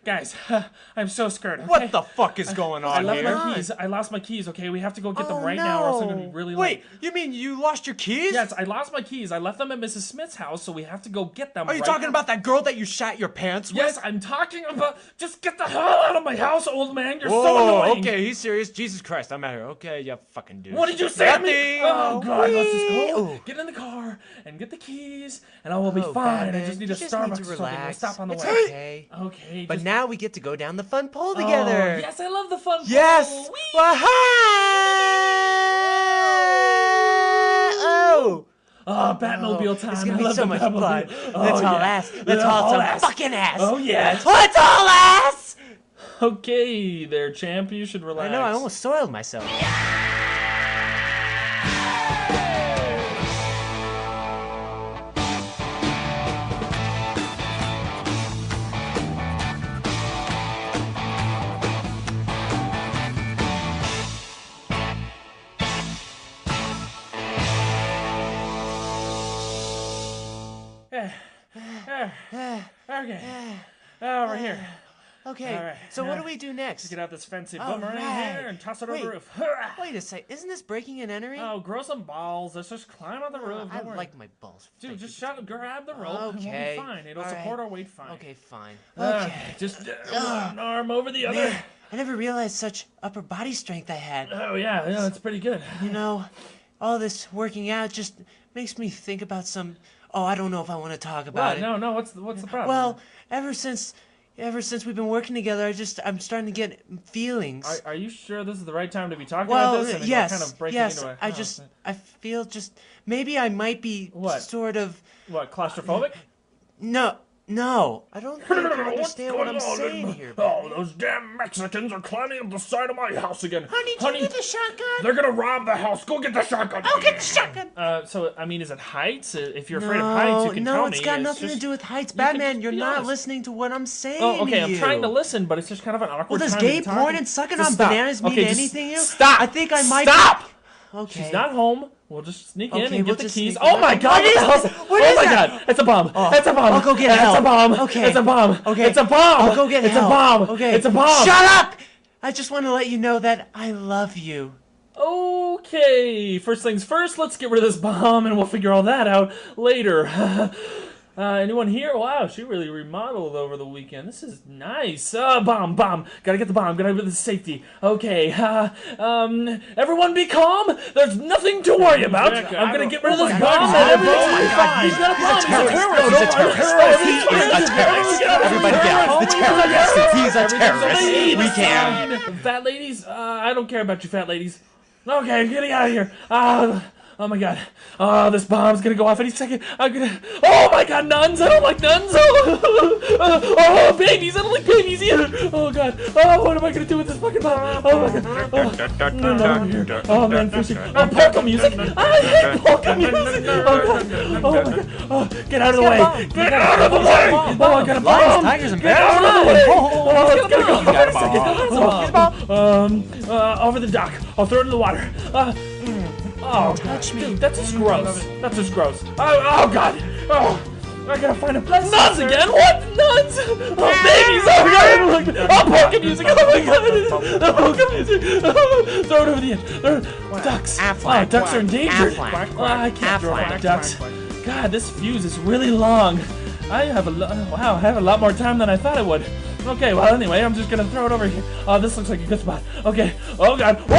Guys, I'm so scared. Okay? What the fuck is going on I left here? my keys. I lost my keys. Okay, we have to go get them right now, or else I'm gonna be really late. Wait, you mean you lost your keys? Yes, I lost my keys. I left them at Mrs. Smith's house, so we have to go get them. Are you right talking now. about that girl that you shat your pants with? Yes, I'm talking about. Just get the hell out of my house, old man. You're so Whoa, annoying. okay, he's serious. Jesus Christ, I'm out here. Okay, you fucking dude. What did you say to me? Nothing. Oh God, let's just go. Ooh. Get in the car and get the keys, and I will be fine. Batman, I just need you a just Starbucks need to or something. We'll relax. stop on the It's way. okay. Okay. But just... now we get to go down the fun pole Oh, together. yes, I love the fun. Yes. Pole. Whee! Oh. Batmobile time. It's gonna I be love so the much Batmobile. fun. Oh, Let's haul yeah. ass. Let's haul some ass. fucking ass. Oh yeah. Let's haul ass. Okay, there, champ. You should relax. I know. I almost soiled myself. Okay. Over here. Okay. All right. So what do we do next? Get out this fancy All boomerang right. here and toss it over Wait. the roof. Wait a sec. Isn't this breaking and entering? Oh, grow some balls. Let's just climb on the roof. I Don't worry. like my balls. Dude, just grab the rope and we'll Okay. be fine. It'll All support right. our weight fine. Okay, fine. Okay. Just one arm over the other. Man, I never realized such upper body strength I had. Oh, yeah. Yeah, that's pretty good. You know, all this working out just makes me think about some. Oh, I don't know if I want to talk about it. No. What's the problem? Well, ever since we've been working together, I'm starting to get feelings. Are you sure this is the right time to be talking Well, about this? I mean, we're yes, kind of breaking yes. into it. I feel just maybe I might be What? sort of. What, claustrophobic? No. I don't think you understand what I'm saying here. Oh, those damn Mexicans are climbing up the side of my house again. Honey, did you get the shotgun? They're gonna rob the house. Go get the shotgun. I'll get the shotgun. So, I mean, is it heights? If you're afraid of heights, you can tell me. No, it's got nothing to do with heights. Batman, you're not listening to what I'm saying. Oh, okay, to I'm you. trying to listen, but it's just kind of an awkward Well, does time to gay be porn talking. and sucking Just on stop. bananas mean Okay, just anything? Stop! I think I might. Stop! Okay. She's not home. We'll just sneak in Okay, and we'll get the just keys. sneak Oh in. my God! What is the hell? this? What oh is my that? God! It's a bomb! Oh, It's a bomb! I'll go get It's help. a bomb! Okay. It's a bomb! Okay. It's a bomb! I'll go get It's help. a bomb! Okay. It's a bomb! Shut up! I just want to let you know that I love you. Okay, first things first, let's get rid of this bomb and we'll figure all that out later. Anyone here? Wow, she really remodeled over the weekend. This is nice. Bomb. Gotta get the bomb. Gotta get the safety. Okay, everyone be calm. There's nothing to worry about. I'm gonna get rid of this bomb and everything's gonna be fine. He's got a bomb. He's a terrorist. He is a terrorist. Everybody get out. The terrorist. He's a terrorist. We can. Fat ladies? I don't care about you fat ladies. Okay, I'm getting out of here. Oh my God. Oh, this bomb's gonna go off any second. Oh my God, nuns! I don't like nuns! Oh, babies! I don't like babies either! Oh God. Oh, what am I gonna do with this fucking bomb? Oh my God. No, oh man, fishing. Oh, polka music! I hate polka music! Oh God. Oh my God. Oh, get out of the way! Get out of the way! Oh, I got a bomb! Tigers and Get bears. out of the way! Oh, it's gonna go got off a in a second. Over the dock. I'll throw it in the water. Oh, touch me. Dude, that's just gross. That's just gross. Oh God. Oh, I gotta find a nuns again. What nuns? Oh, babies. Oh God. Oh, polka music. Oh my God. Oh, polka music. Oh, throw it over the edge. Ducks. Oh, ducks are endangered. Oh, I can't throw out the ducks. God, this fuse is really long. I have a lot more time than I thought I would. Okay, well anyway, I'm just gonna throw it over here. Oh, this looks like a good spot. Okay. Oh God. Whoa!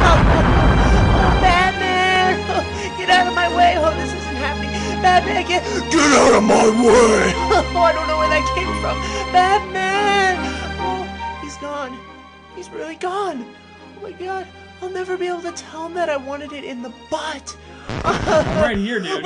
Batman! Batman! Get out of my way! Oh, this isn't happening. Batman, get out of my way! Oh, I don't know where that came from. Batman! Oh, he's gone. He's really gone. Oh my God. I'll never be able to tell him that I wanted it in the butt. I'm right here, dude.